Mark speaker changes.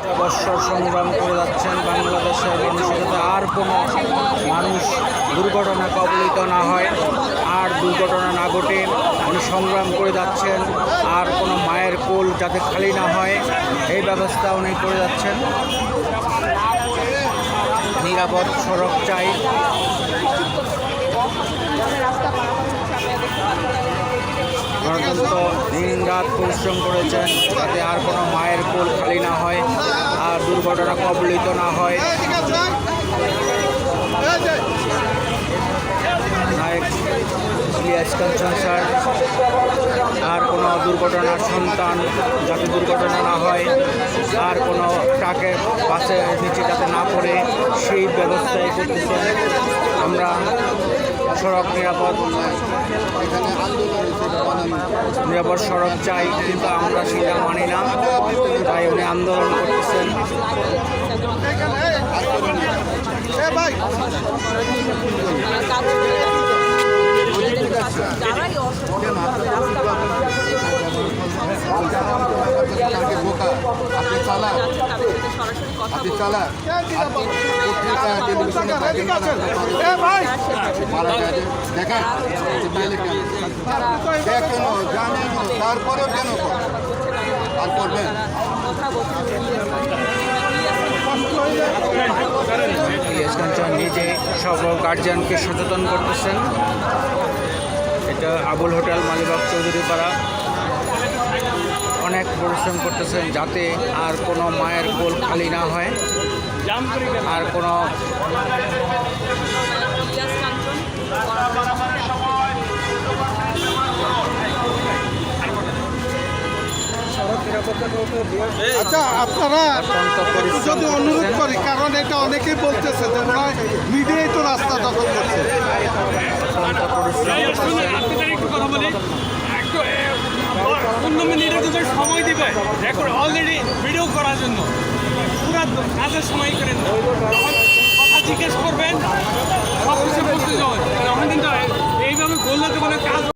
Speaker 1: বৎসর সংগ্রাম করে যাচ্ছেন বাংলাদেশের মানুষের যাতে আর কোনো মানুষ দুর্ঘটনা কবলিত না হয়, আর দুর্ঘটনা না ঘটে উনি সংগ্রাম করে যাচ্ছেন। আর কোনো মায়ের কোল যাতে খালি না হয় এই ব্যবস্থা উনি করে যাচ্ছেন। নিরাপদ সড়ক চাই। গণতন্ত্র দিন রাত পরিশ্রম করেছেন যাতে আর কোনো মায়ের কোল খালি না হয়, আর দুর্ঘটনা কবলিত না হয়। নায়ক ইলিয়াস কাঞ্চন স্যার, আর কোনো দুর্ঘটনার সন্তান যাতে দুর্ঘটনা না হয়, আর কোনো ট্রাকের বাসের নিচে যাতে না পড়ে সেই ব্যবস্থাই করতেছেন। আমরা সড়ক নিরাপদ সড়ক চাই, কিন্তু আমরা সেটা মানি না, তাই উনি আন্দোলন করতেছেন।
Speaker 2: তারপরেও কেন আর করবেন?
Speaker 1: ইলিয়াস কাঞ্চন নিজে সব গার্জিয়ানকে সচেতন করতেছেন। এটা আবুল হোটেল মালিবাগ চৌধুরীপাড়া। অনেক পরিশ্রম করতেছেন যাতে আর কোনো মায়ের কোল খালি না হয়, আর কোনো
Speaker 2: আচ্ছা, আপনারা যদি অনুরোধ করি, কারণ এটা অনেকেই বলতেছে যে ওরা মিডিয়ায় তো রাস্তা দখল করছে।
Speaker 3: সময় দিবে অলরেডি ভিডিও করার জন্য, পুরা কাজের সময় করেন, কথা জিজ্ঞেস করবেন, সব কিছু বলতে যাবেন।